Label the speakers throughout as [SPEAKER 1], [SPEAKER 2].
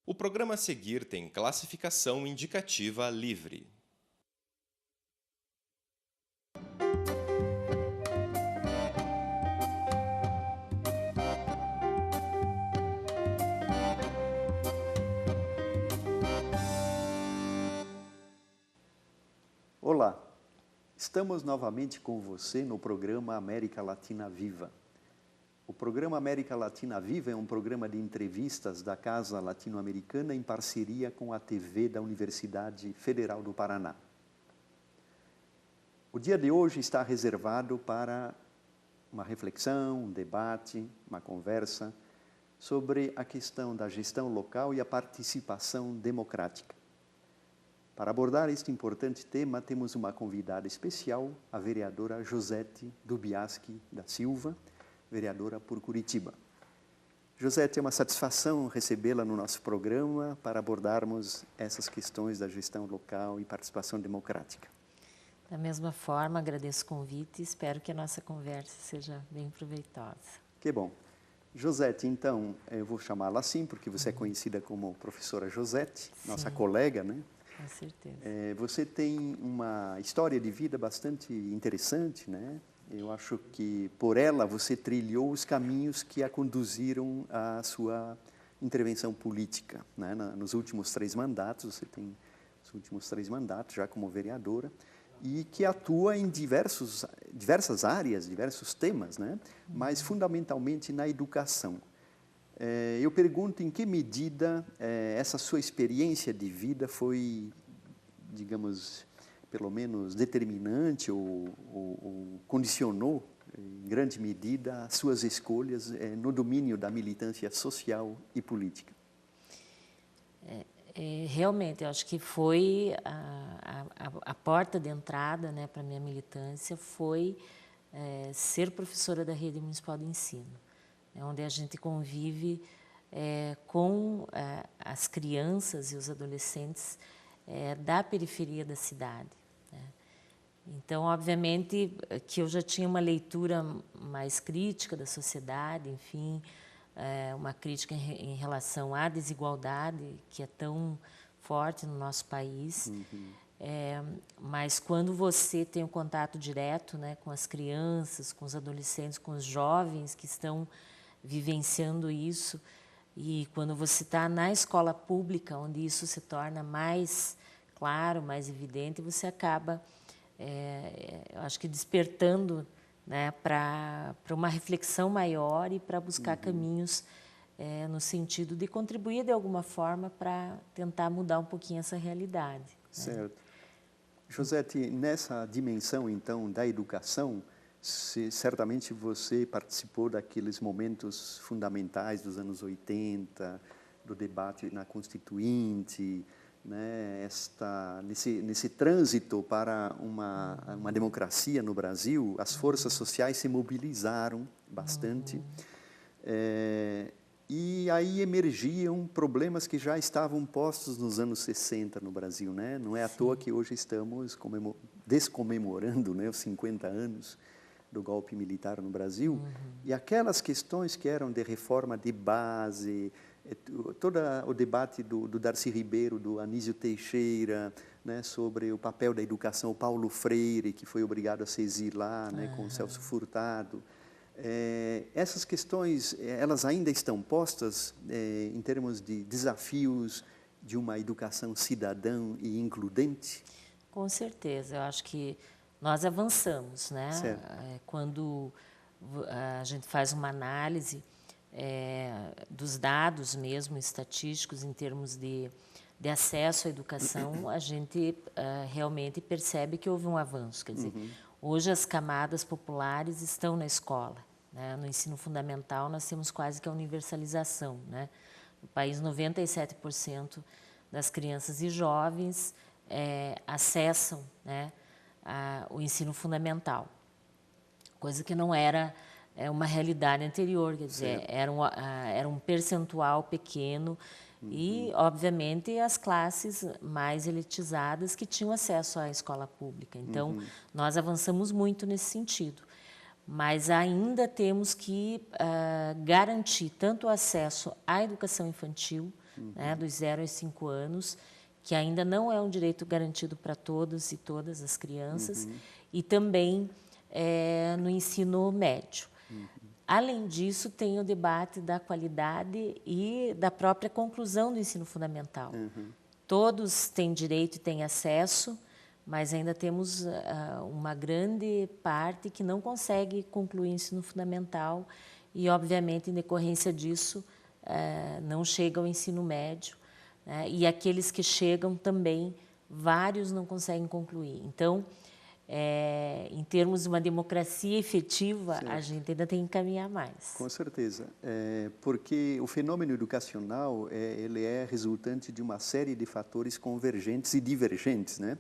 [SPEAKER 1] O programa a seguir tem classificação indicativa livre.
[SPEAKER 2] Olá, estamos novamente com você no programa América Latina Viva. O programa América Latina Viva é um programa de entrevistas da Casa Latino-Americana em parceria com a TV da Universidade Federal do Paraná. O dia de hoje está reservado para uma reflexão, um debate, uma conversa sobre a questão da gestão local e a participação democrática. Para abordar este importante tema, temos uma convidada especial, a vereadora Josete Dubiaski da Silva, vereadora por Curitiba. Josete, é uma satisfação recebê-la no nosso programa para abordarmos essas questões da gestão local e participação democrática.
[SPEAKER 3] Da mesma forma, agradeço o convite e espero que a nossa conversa seja bem proveitosa.
[SPEAKER 2] Que bom. Josete, então, eu vou chamá-la assim, porque você é conhecida como professora Josete, nossa colega, né?
[SPEAKER 3] Com certeza.
[SPEAKER 2] Você tem uma história de vida bastante interessante, né? Eu acho que por ela você trilhou os caminhos que a conduziram à sua intervenção política, né? Nos últimos 3 mandatos, você tem os últimos 3 mandatos já como vereadora, e que atua em diversas áreas, diversos temas, né? Mas fundamentalmente na educação. Eu pergunto em que medida essa sua experiência de vida foi, digamos, pelo menos determinante ou condicionou, em grande medida, as suas escolhas no domínio da militância social e política.
[SPEAKER 3] Realmente, eu acho que foi a porta de entrada, né, para a minha militância foi ser professora da Rede Municipal de Ensino, onde a gente convive com as crianças e os adolescentes da periferia da cidade. Né? Então, obviamente, que eu já tinha uma leitura mais crítica da sociedade, enfim, uma crítica em relação à desigualdade que é tão forte no nosso país. Mas quando você tem um contato direto, né, com as crianças, com os adolescentes, com os jovens que estão vivenciando isso, e quando você está na escola pública, onde isso se torna mais claro, mais evidente, você acaba, eu acho que despertando, né, para uma reflexão maior e para buscar caminhos no sentido de contribuir de alguma forma para tentar mudar um pouquinho essa realidade.
[SPEAKER 2] Certo. Né? Josete, nessa dimensão, então, da educação, certamente você participou daqueles momentos fundamentais dos anos 80, do debate na Constituinte, né? Nesse trânsito para uma democracia no Brasil, as forças sociais se mobilizaram bastante. E aí emergiam problemas que já estavam postos nos anos 60 no Brasil, né? Não é à toa que hoje estamos descomemorando, né, os 50 anos do golpe militar no Brasil. E aquelas questões que eram de reforma de base, todo o debate do Darcy Ribeiro, do Anísio Teixeira, né, sobre o papel da educação, o Paulo Freire, que foi obrigado a se exilar, né, com o Celso Furtado. Essas questões, elas ainda estão postas em termos de desafios de uma educação cidadã e includente?
[SPEAKER 3] Com certeza, eu acho que nós avançamos, né? Quando a gente faz uma análise dos dados mesmo estatísticos em termos de acesso à educação, a gente realmente percebe que houve um avanço. Quer dizer, hoje as camadas populares estão na escola. Né? No ensino fundamental nós temos quase que a universalização. Né? No país, 97% das crianças e jovens acessam, né, o ensino fundamental, coisa que não era uma realidade anterior, quer dizer, era um percentual pequeno e, obviamente, as classes mais elitizadas que tinham acesso à escola pública. Então, nós avançamos muito nesse sentido, mas ainda temos que garantir tanto o acesso à educação infantil né, dos 0 aos 5 anos, que ainda não é um direito garantido para todos e todas as crianças, e também no ensino médio. Além disso, tem o debate da qualidade e da própria conclusão do ensino fundamental. Todos têm direito e têm acesso, mas ainda temos uma grande parte que não consegue concluir o ensino fundamental e, obviamente, em decorrência disso, não chega ao ensino médio. Né? E aqueles que chegam também, vários não conseguem concluir. Então, em termos de uma democracia efetiva, a gente ainda tem que caminhar mais.
[SPEAKER 2] Com certeza, porque o fenômeno educacional ele é resultante de uma série de fatores convergentes e divergentes, né?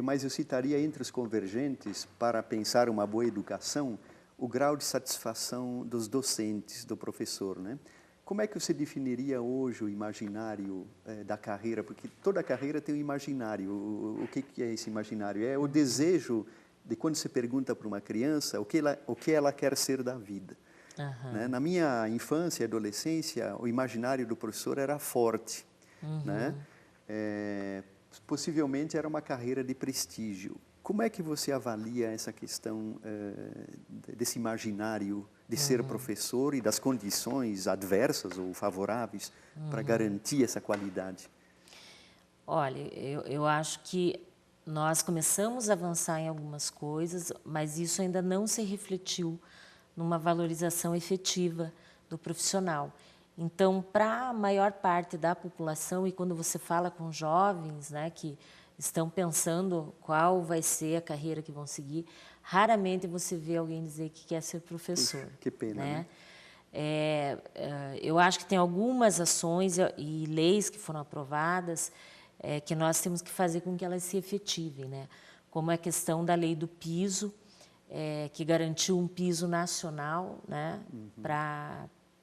[SPEAKER 2] Mas eu citaria entre os convergentes, para pensar uma boa educação, o grau de satisfação dos docentes, do professor, né? Como é que você definiria hoje o imaginário da carreira? Porque toda carreira tem um imaginário. O que é esse imaginário? É o desejo de quando você pergunta para uma criança o que ela quer ser da vida. Né? Na minha infância e adolescência, o imaginário do professor era forte. Né? Possivelmente era uma carreira de prestígio. Como é que você avalia essa questão desse imaginário de ser professor e das condições adversas ou favoráveis para garantir essa qualidade?
[SPEAKER 3] Olha, eu acho que nós começamos a avançar em algumas coisas, mas isso ainda não se refletiu numa valorização efetiva do profissional. Então, para a maior parte da população, e quando você fala com jovens, né, que estão pensando qual vai ser a carreira que vão seguir, raramente você vê alguém dizer que quer ser professor.
[SPEAKER 2] Puxa, que pena, né?
[SPEAKER 3] Eu acho que tem algumas ações e leis que foram aprovadas que nós temos que fazer com que elas se efetivem, né? Como a questão da lei do piso, que garantiu um piso nacional, né,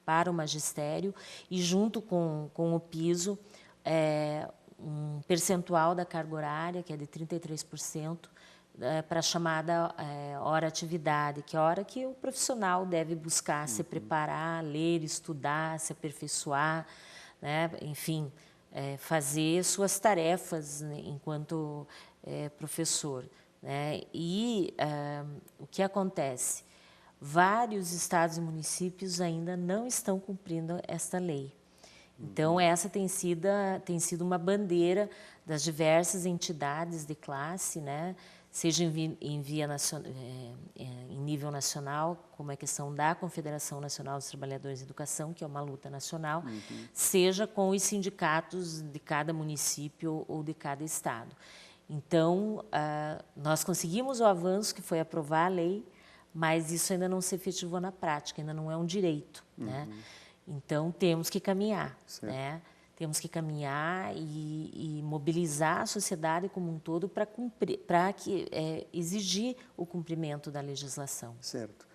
[SPEAKER 3] para o magistério, e junto com o piso, um percentual da carga horária, que é de 33%, para a chamada hora-atividade, que é a hora que o profissional deve buscar se preparar, ler, estudar, se aperfeiçoar, né? Enfim, fazer suas tarefas, né, enquanto professor. Né? E o que acontece? Vários estados e municípios ainda não estão cumprindo esta lei. Então, essa tem sido uma bandeira das diversas entidades de classe, né? Seja em nível nacional, como a questão da Confederação Nacional dos Trabalhadores de Educação, que é uma luta nacional, seja com os sindicatos de cada município ou de cada estado. Então, nós conseguimos o avanço, que foi aprovar a lei, mas isso ainda não se efetivou na prática, ainda não é um direito, né? Então, temos que caminhar, né? Temos que caminhar e mobilizar a sociedade como um todo para exigir o cumprimento da legislação.
[SPEAKER 2] Certo.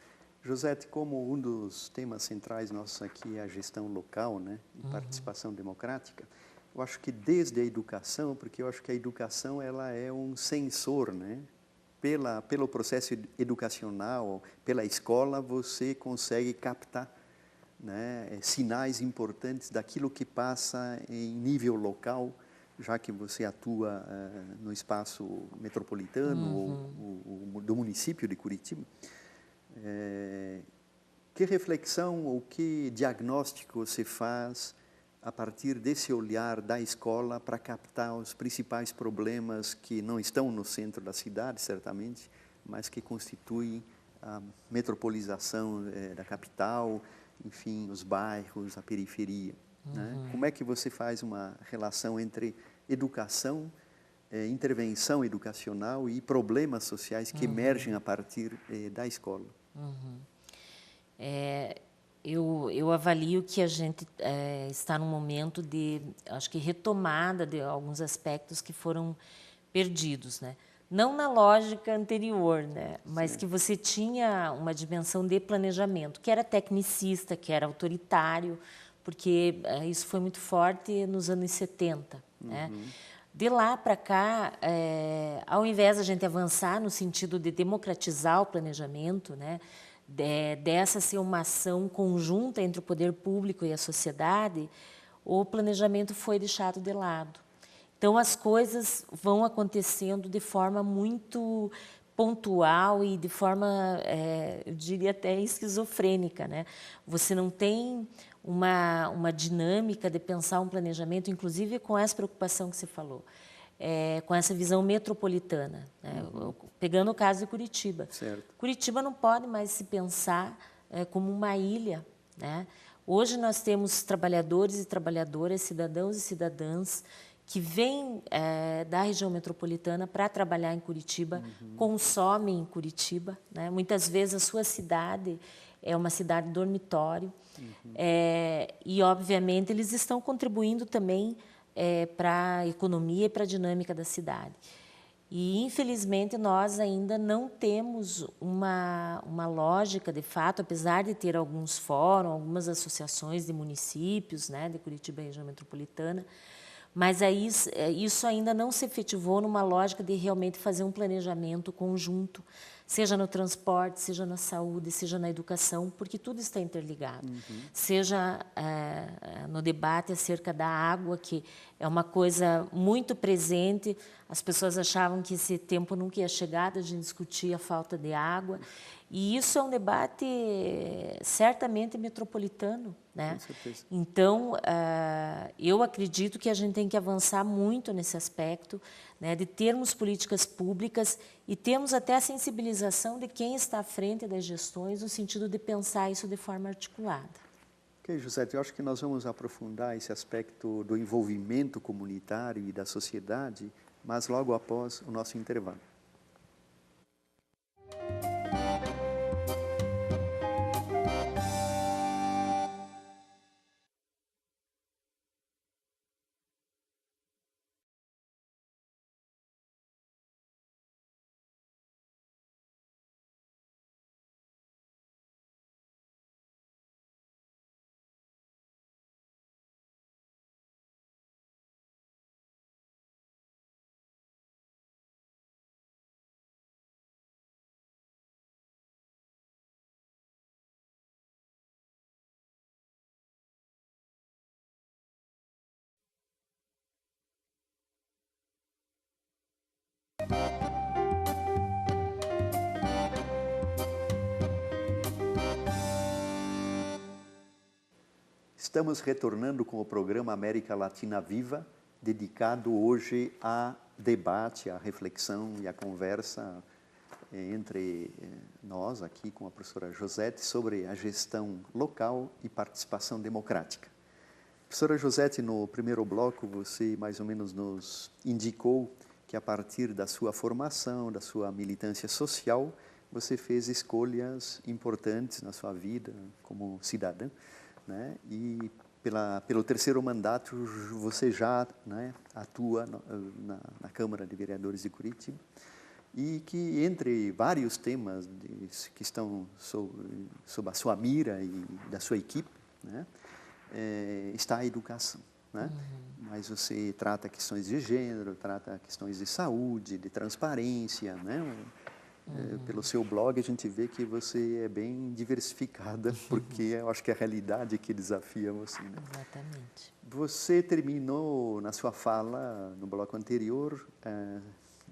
[SPEAKER 2] Josete, como um dos temas centrais nossos aqui é a gestão local, né, e participação democrática, eu acho que desde a educação, porque eu acho que a educação ela é um sensor, né? Pelo processo educacional, pela escola, você consegue captar, né, sinais importantes daquilo que passa em nível local, já que você atua no espaço metropolitano ou do município de Curitiba. Que reflexão ou que diagnóstico você faz a partir desse olhar da escola para captar os principais problemas que não estão no centro da cidade, certamente, mas que constituem a metropolização da capital, enfim, os bairros, a periferia, né? Como é que você faz uma relação entre educação, intervenção educacional e problemas sociais que emergem a partir da escola?
[SPEAKER 3] Eu avalio que a gente está num momento de, acho que, retomada de alguns aspectos que foram perdidos, né? Não na lógica anterior, né? Mas que você tinha uma dimensão de planejamento, que era tecnicista, que era autoritário, porque isso foi muito forte nos anos 70. Né? De lá para cá, ao invés de a gente avançar no sentido de democratizar o planejamento, né? Dessa ser uma ação conjunta entre o poder público e a sociedade, o planejamento foi deixado de lado. Então, as coisas vão acontecendo de forma muito pontual e de forma, eu diria até esquizofrênica, né? Você não tem uma dinâmica de pensar um planejamento, inclusive com essa preocupação que você falou, com essa visão metropolitana, né? Pegando o caso de Curitiba.
[SPEAKER 2] Certo.
[SPEAKER 3] Curitiba não pode mais se pensar como uma ilha, né? Hoje nós temos trabalhadores e trabalhadoras, cidadãos e cidadãs que vêm da região metropolitana para trabalhar em Curitiba, consomem em Curitiba, né? Muitas vezes a sua cidade é uma cidade dormitório, e, obviamente, eles estão contribuindo também para a economia e para a dinâmica da cidade. E, infelizmente, nós ainda não temos uma lógica, de fato, apesar de ter alguns fóruns, algumas associações de municípios, né, de Curitiba e região metropolitana, mas aí, isso ainda não se efetivou numa lógica de realmente fazer um planejamento conjunto, seja no transporte, seja na saúde, seja na educação, porque tudo está interligado. Seja no debate acerca da água, que é uma coisa muito presente, as pessoas achavam que esse tempo nunca ia chegar, a gente discutia a falta de água, e isso é um debate certamente metropolitano, né?
[SPEAKER 2] Com certeza.
[SPEAKER 3] Então, eu acredito que a gente tem que avançar muito nesse aspecto, né, de termos políticas públicas e termos até a sensibilização de quem está à frente das gestões, no sentido de pensar isso de forma articulada.
[SPEAKER 2] Ok, José, eu acho que nós vamos aprofundar esse aspecto do envolvimento comunitário e da sociedade, mas logo após o nosso intervalo. Estamos retornando com o programa América Latina Viva, dedicado hoje a debate, a reflexão e a conversa entre nós aqui com a professora Josete sobre a gestão local e participação democrática. Professora Josete, no primeiro bloco você mais ou menos nos indicou que a partir da sua formação, da sua militância social, você fez escolhas importantes na sua vida como cidadã, né? E pelo terceiro mandato você já, né, atua na Câmara de Vereadores de Curitiba e que entre vários temas que estão sob a sua mira e da sua equipe, né, está a educação, né? Mas você trata questões de gênero, trata questões de saúde, de transparência, né? Pelo seu blog a gente vê que você é bem diversificada, porque eu acho que é a realidade que desafia você, né?
[SPEAKER 3] Exatamente.
[SPEAKER 2] Você terminou na sua fala, no bloco anterior,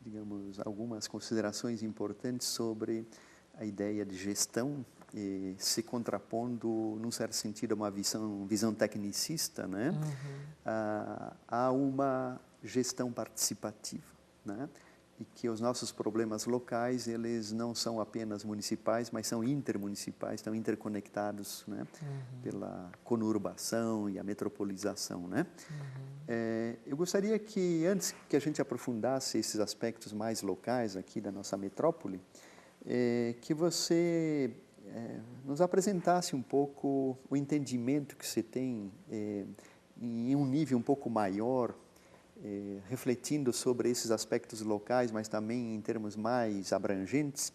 [SPEAKER 2] digamos, algumas considerações importantes sobre a ideia de gestão, se contrapondo, num certo sentido, a uma visão tecnicista, né? A uma gestão participativa, né? E que os nossos problemas locais, eles não são apenas municipais, mas são intermunicipais, estão interconectados, né? Pela conurbação e a metropolização, né? Eu gostaria que, antes que a gente aprofundasse esses aspectos mais locais aqui da nossa metrópole, que você nos apresentasse um pouco o entendimento que você tem em um nível um pouco maior, refletindo sobre esses aspectos locais, mas também em termos mais abrangentes,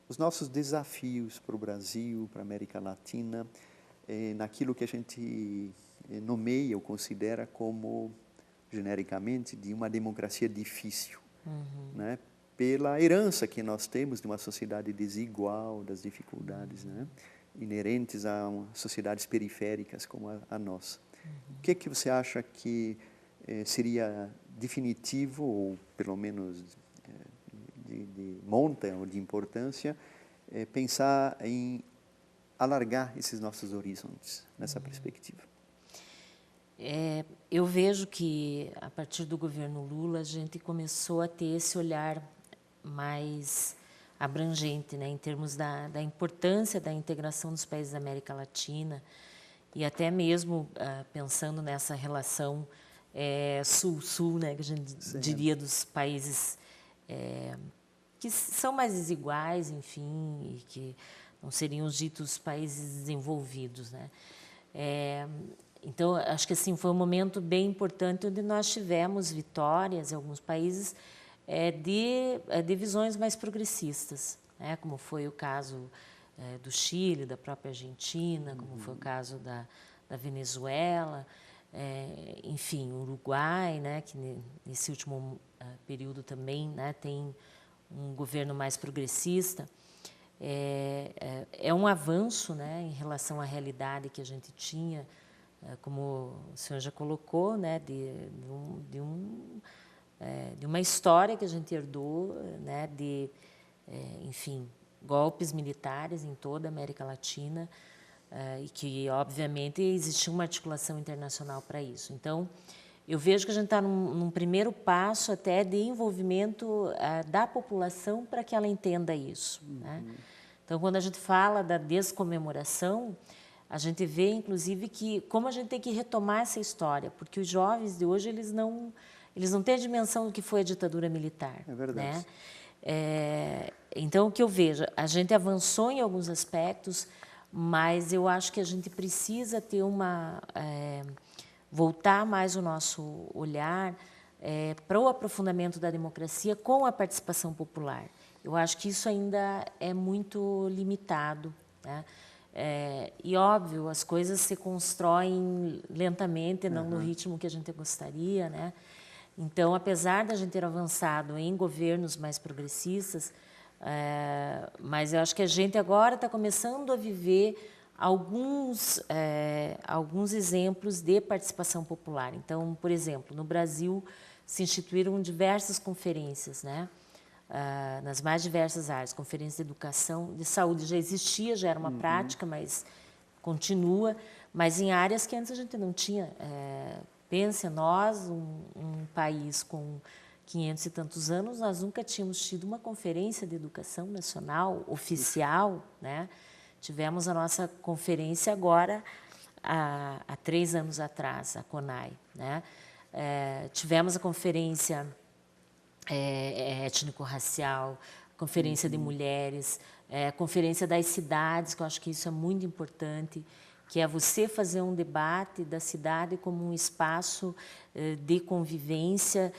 [SPEAKER 2] os nossos desafios para o Brasil, para a América Latina, naquilo que a gente nomeia ou considera como, genericamente, de uma democracia difícil, né? Pela herança que nós temos de uma sociedade desigual, das dificuldades, né, inerentes a sociedades periféricas como a nossa. O que você acha que seria definitivo, ou pelo menos de monta ou de importância, pensar em alargar esses nossos horizontes nessa perspectiva?
[SPEAKER 3] Eu vejo que, a partir do governo Lula, a gente começou a ter esse olhar mais abrangente, né, em termos da importância da integração dos países da América Latina e até mesmo pensando nessa relação sul-sul, né, que a gente diria dos países que são mais desiguais, enfim, e que não seriam os ditos países desenvolvidos, né? Então, acho que assim foi um momento bem importante onde nós tivemos vitórias em alguns países de visões mais progressistas, né? Como foi o caso do Chile, da própria Argentina, como foi o caso da Venezuela, enfim, o Uruguai, né? Que nesse último período também, né? Tem um governo mais progressista. É um avanço, né? Em relação à realidade que a gente tinha, como o senhor já colocou, né, de uma história que a gente herdou, né, enfim, golpes militares em toda a América Latina, e que, obviamente, existia uma articulação internacional para isso. Então, eu vejo que a gente está num primeiro passo até de envolvimento da população para que ela entenda isso, né? Então, quando a gente fala da descomemoração, a gente vê, inclusive, que como a gente tem que retomar essa história, porque os jovens de hoje eles não têm a dimensão do que foi a ditadura militar.
[SPEAKER 2] É verdade.
[SPEAKER 3] Né? Então, o que eu vejo, a gente avançou em alguns aspectos, mas eu acho que a gente precisa ter voltar mais o nosso olhar para o aprofundamento da democracia com a participação popular. Eu acho que isso ainda é muito limitado, né? E, óbvio, as coisas se constroem lentamente, não no ritmo que a gente gostaria, né? Então, apesar da gente ter avançado em governos mais progressistas, mas eu acho que a gente agora está começando a viver alguns exemplos de participação popular. Então, por exemplo, no Brasil se instituíram diversas conferências, né? Nas mais diversas áreas, conferência de educação, de saúde já existia, já era uma prática, mas continua, mas em áreas que antes a gente não tinha. Pense, nós, um país com 500 e tantos anos, nós nunca tínhamos tido uma conferência de educação nacional oficial, né? Tivemos a nossa conferência agora, há 3 anos atrás, a CONAI, né? Tivemos a conferência étnico-racial, conferência de mulheres, conferência das cidades, que eu acho que isso é muito importante, que é você fazer um debate da cidade como um espaço de convivência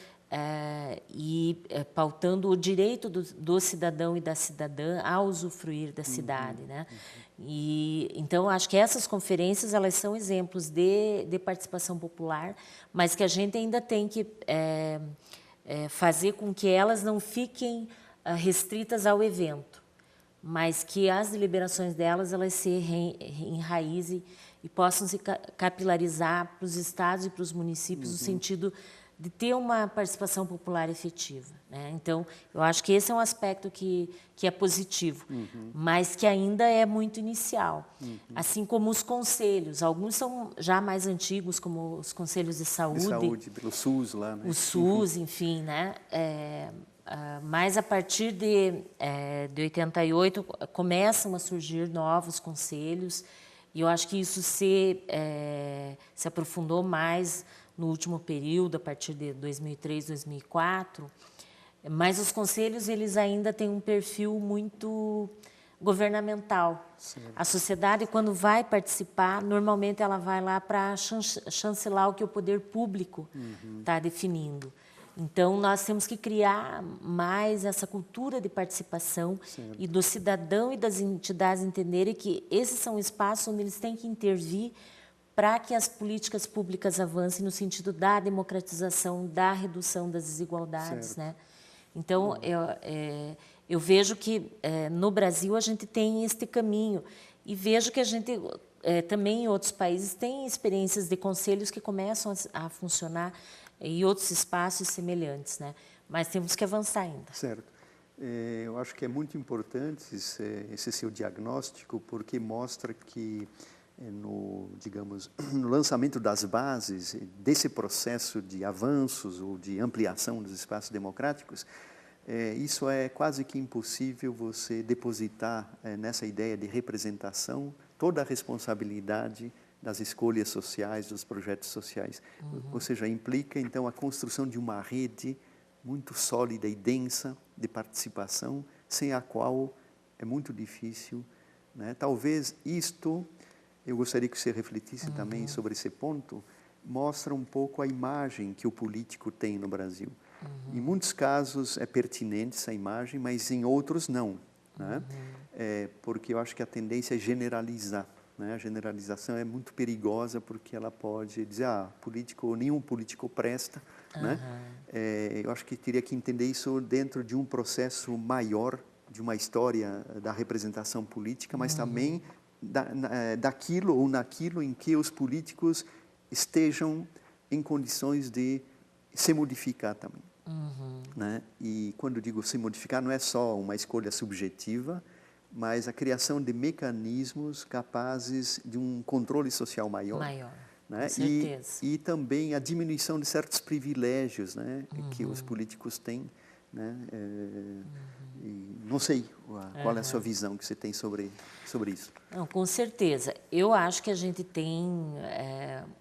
[SPEAKER 3] e pautando o direito do cidadão e da cidadã a usufruir da cidade, né? E então acho que essas conferências elas são exemplos de participação popular, mas que a gente ainda tem que fazer com que elas não fiquem restritas ao evento, mas que as deliberações delas elas se enraizem e possam se capilarizar para os estados e para os municípios no sentido de ter uma participação popular efetiva, né? Então, eu acho que esse é um aspecto que é positivo, mas que ainda é muito inicial. Assim como os conselhos, alguns são já mais antigos, como os conselhos de saúde.
[SPEAKER 2] De saúde, pelo SUS lá, né?
[SPEAKER 3] O SUS, enfim, né? Mas a partir de 88 começam a surgir novos conselhos e eu acho que isso se aprofundou mais no último período, a partir de 2003, 2004, mas os conselhos eles ainda têm um perfil muito governamental. Sim. A sociedade, quando vai participar, normalmente ela vai lá para chancelar o que o poder público está definindo. Então, nós temos que criar mais essa cultura de participação e do cidadão e das entidades entenderem que esses são espaços onde eles têm que intervir para que as políticas públicas avancem no sentido da democratização, da redução das desigualdades, né? Então, eu vejo que no Brasil a gente tem este caminho e vejo que a gente também em outros países tem experiências de conselhos que começam a funcionar em outros espaços semelhantes, né? Mas temos que avançar ainda.
[SPEAKER 2] Certo. Eu acho que é muito importante esse seu diagnóstico, porque mostra que digamos, no lançamento das bases desse processo de avanços ou de ampliação dos espaços democráticos, isso é quase que impossível você depositar nessa ideia de representação toda a responsabilidade das escolhas sociais, dos projetos sociais. Ou seja, implica, então, a construção de uma rede muito sólida e densa de participação, sem a qual é muito difícil, né? Talvez isto, eu gostaria que você refletisse também sobre esse ponto, mostra um pouco a imagem que o político tem no Brasil. Em muitos casos é pertinente essa imagem, mas em outros não, né? Porque eu acho que a tendência é generalizar, né? A generalização é muito perigosa porque ela pode dizer, nenhum político presta, né? Eu acho que teria que entender isso dentro de um processo maior, de uma história da representação política, mas também daquilo ou naquilo em que os políticos estejam em condições de se modificar também. Né? E quando eu digo se modificar, não é só uma escolha subjetiva, mas a criação de mecanismos capazes de um controle social maior. Né?
[SPEAKER 3] Com certeza.
[SPEAKER 2] E também a diminuição de certos privilégios, né? Que os políticos têm. Né? E não sei qual é a sua visão que você tem sobre isso.
[SPEAKER 3] Não, com certeza. Eu acho que a gente tem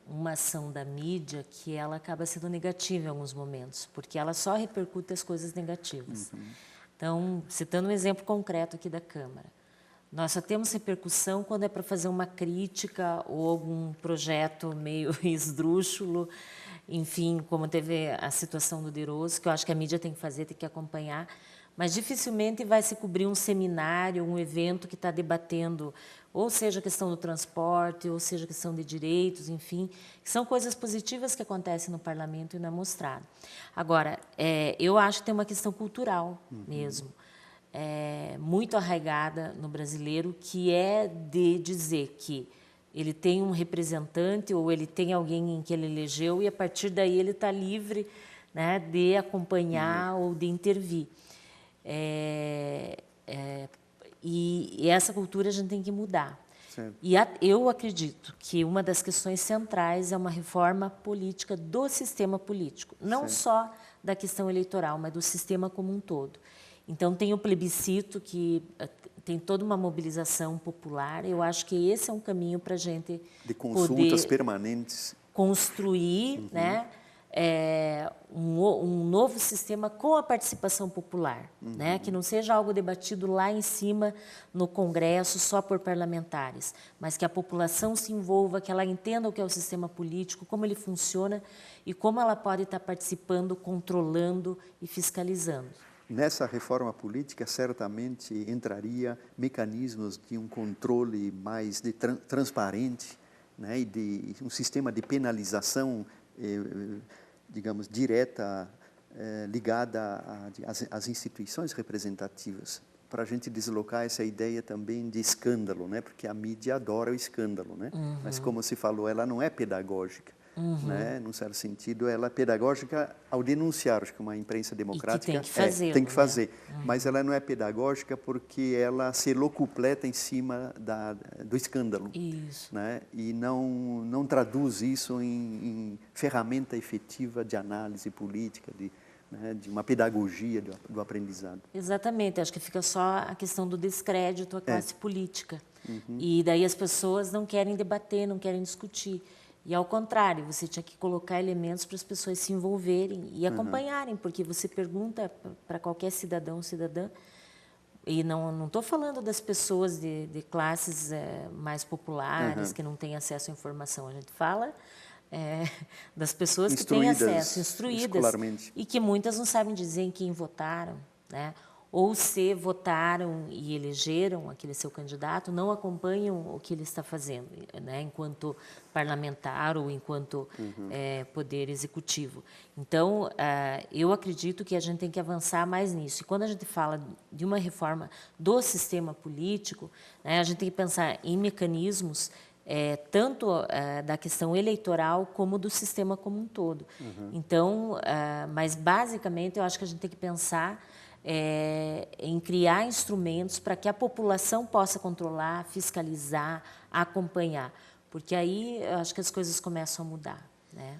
[SPEAKER 3] uma ação da mídia que ela acaba sendo negativa em alguns momentos, porque ela só repercute as coisas negativas. Então, citando um exemplo concreto aqui da Câmara, nós só temos repercussão quando é para fazer uma crítica ou algum projeto meio esdrúxulo, enfim, como teve a situação do Deroso, que eu acho que a mídia tem que fazer, tem que acompanhar, mas dificilmente vai se cobrir um seminário, um evento que está debatendo, ou seja, a questão do transporte, ou seja, a questão de direitos, enfim, que são coisas positivas que acontecem no parlamento e não é mostrado. Agora, eu acho que tem uma questão cultural mesmo, muito arraigada no brasileiro, que é de dizer que ele tem um representante ou ele tem alguém em que ele elegeu e, a partir daí, ele está livre, né, de acompanhar ou de intervir. E essa cultura a gente tem que mudar.
[SPEAKER 2] Certo.
[SPEAKER 3] E eu acredito que uma das questões centrais é uma reforma política do sistema político, não só da questão eleitoral, mas do sistema como um todo. Então, tem o plebiscito, que tem toda uma mobilização popular. Eu acho que esse é um caminho para a gente
[SPEAKER 2] de consultas
[SPEAKER 3] poder
[SPEAKER 2] permanentes,
[SPEAKER 3] construir, né, um novo sistema com a participação popular, né, que não seja algo debatido lá em cima no Congresso só por parlamentares, mas que a população se envolva, que ela entenda o que é o sistema político, como ele funciona e como ela pode estar participando, controlando e fiscalizando.
[SPEAKER 2] Nessa reforma política, certamente entraria mecanismos de um controle mais transparente, né, e de um sistema de penalização, digamos, direta, ligada às instituições representativas, para a gente deslocar essa ideia também de escândalo, né, porque a mídia adora o escândalo, né, mas, como se falou, ela não é pedagógica. Né? Num certo sentido, ela é pedagógica ao denunciar, acho que uma imprensa democrática tem que fazer, mas ela não é pedagógica porque ela se locupleta em cima do escândalo.
[SPEAKER 3] Isso.
[SPEAKER 2] Né? E não traduz isso em ferramenta efetiva de análise política, de uma pedagogia do aprendizado.
[SPEAKER 3] Exatamente, acho que fica só a questão do descrédito à classe política. E daí as pessoas não querem debater, não querem discutir. E, ao contrário, você tinha que colocar elementos para as pessoas se envolverem e acompanharem, porque você pergunta para qualquer cidadão ou cidadã, e não estou falando das pessoas de classes mais populares, que não têm acesso à informação, a gente fala das pessoas que têm acesso, instruídas, e que muitas não sabem dizer em quem votaram, né? Ou se votaram e elegeram aquele seu candidato, não acompanham o que ele está fazendo, né, enquanto parlamentar ou enquanto poder executivo. Então, eu acredito que a gente tem que avançar mais nisso. E quando a gente fala de uma reforma do sistema político, né, a gente tem que pensar em mecanismos tanto da questão eleitoral como do sistema como um todo. Então, mas basicamente eu acho que a gente tem que pensar em criar instrumentos para que a população possa controlar, fiscalizar, acompanhar, porque aí eu acho que as coisas começam a mudar, né?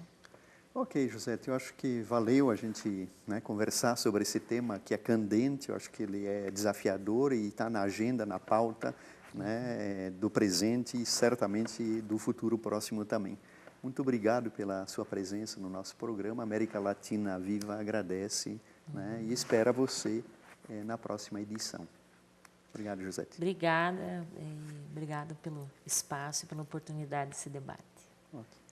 [SPEAKER 2] Ok, Josete, eu acho que valeu a gente, né, conversar sobre esse tema que é candente, eu acho que ele é desafiador e está na agenda, na pauta, né, do presente e certamente do futuro próximo também. Muito obrigado pela sua presença no nosso programa. América Latina Viva agradece, né, e espera você na próxima edição. Obrigado, Josete.
[SPEAKER 3] Obrigada, e obrigado pelo espaço e pela oportunidade desse debate.
[SPEAKER 2] Ok.